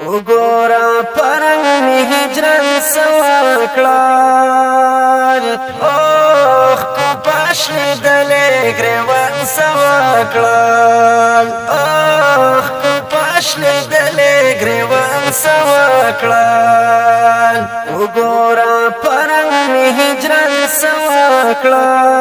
وګورا پرنګ می هجران سواکړل اوخ کو پاشلی دلې ګریوان سواکړل اوخ کو پاشلی دلې ګریوان سواکړل وګورا پرنګ می هجران سواکړل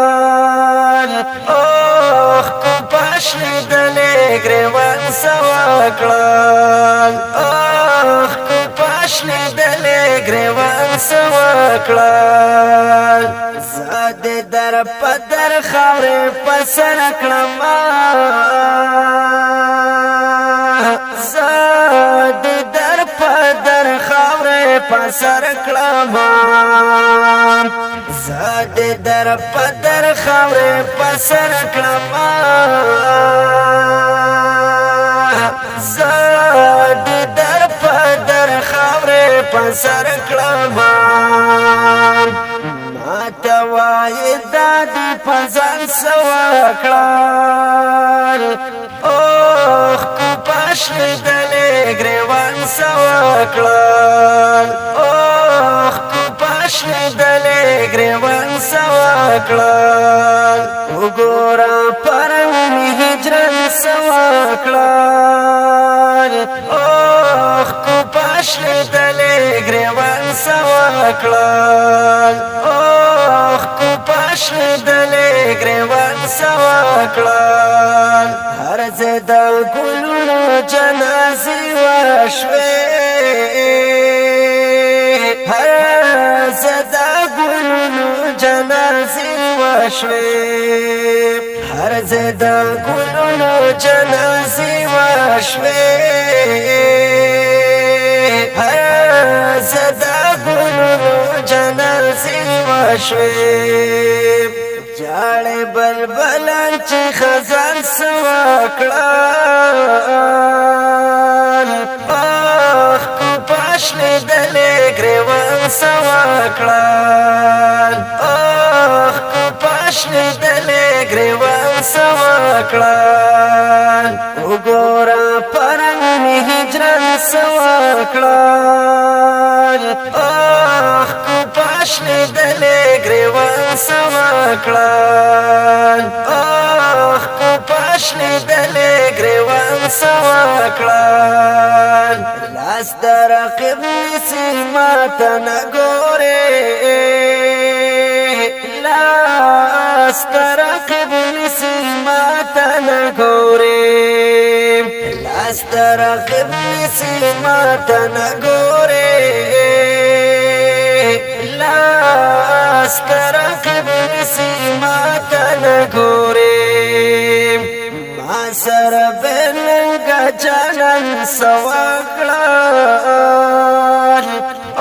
اوخ کو پاشلی دلې ګریوان سواکړل اوخ کو پاشلی دلې ګریوان سواکړل زاد در پدر خاورې پسر کړم زاد در پدر خاورې پسر کړم زاد در پدر خاورې پسر کړم زاد در پدر خاورې پسر کړم ماته وایي دادی پځان سواکړل اوخ کو پاشلی دلې ګریوان سواکړل اوخ کو پاشلی دلې ګریوان سواکړل وګورا پرنګ می هجران سواکړل اوخ کو پاشلی دلې ګریوان سواکړل اوخ کو پاشلی دلې ګریوان سواکړل هر زد ګلونو جنازې وشوې هر زد ګلونو جنازې وشوې هر زد ګلونو جنازې وشوې هر زد ګلونو جنازې وشوې جاړې بلبلان چې خزان سواکړل اوخ کو پاشلی دلې ګریوان سواکړل اوخ کو پاشلی دلې ګریوان سواکړل وګورا پرنګ می هجران سواکړل اوخ کو پاشلی دلې ګریوان سواکړل اوخ کو پاشلی دلې ګریوان سواکړل لاس در رقیب نیسی ماته نه ګورې لاس در رقیب نیسی ماته نه ګورې لاس در رقیب نیسی ماته نه ګورې لاس در رقیب نیسی ماته نه ګورې ما سره بلنګه جانان سواکړل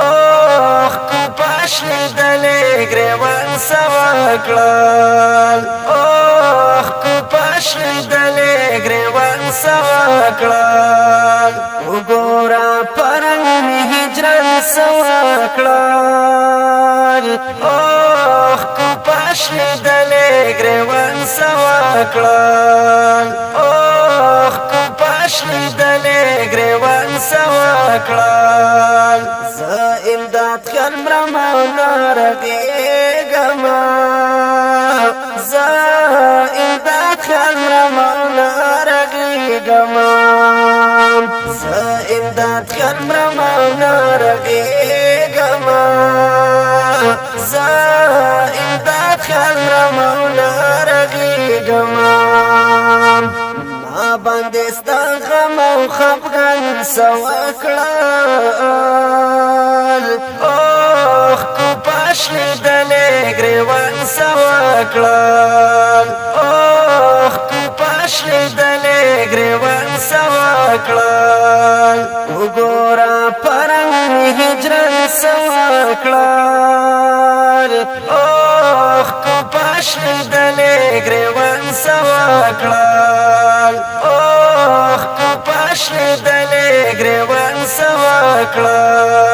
اوخ کو پاشلی دلې ګریوان سواکړل اوخ کو پاشلی دلې ګریوان سواکړل وګورا پرنګ می هجران سواکړل اوخ کو پاشلی دلې ګریوان سواکړل اوخ کو پاشلی دلې ګریوان سواکړل زه امداد کړم نارغېږم زه امداد کړم نارغېږم زه امداد کړم نارغېږم زه امداد کړم نارغېږم ما باندې ستا غم او خفګان سواکړل اوخ کو پاشلی دلې ګریوان سواکړل اوخ کو پاشلی دلې ګریوان سواکړل وګورا پرنګ می هجران سواکړل اوخ کو پاشلی دلې ګریوان سواکړل اوخ کو پاشلی دلې ګریوان سواکړل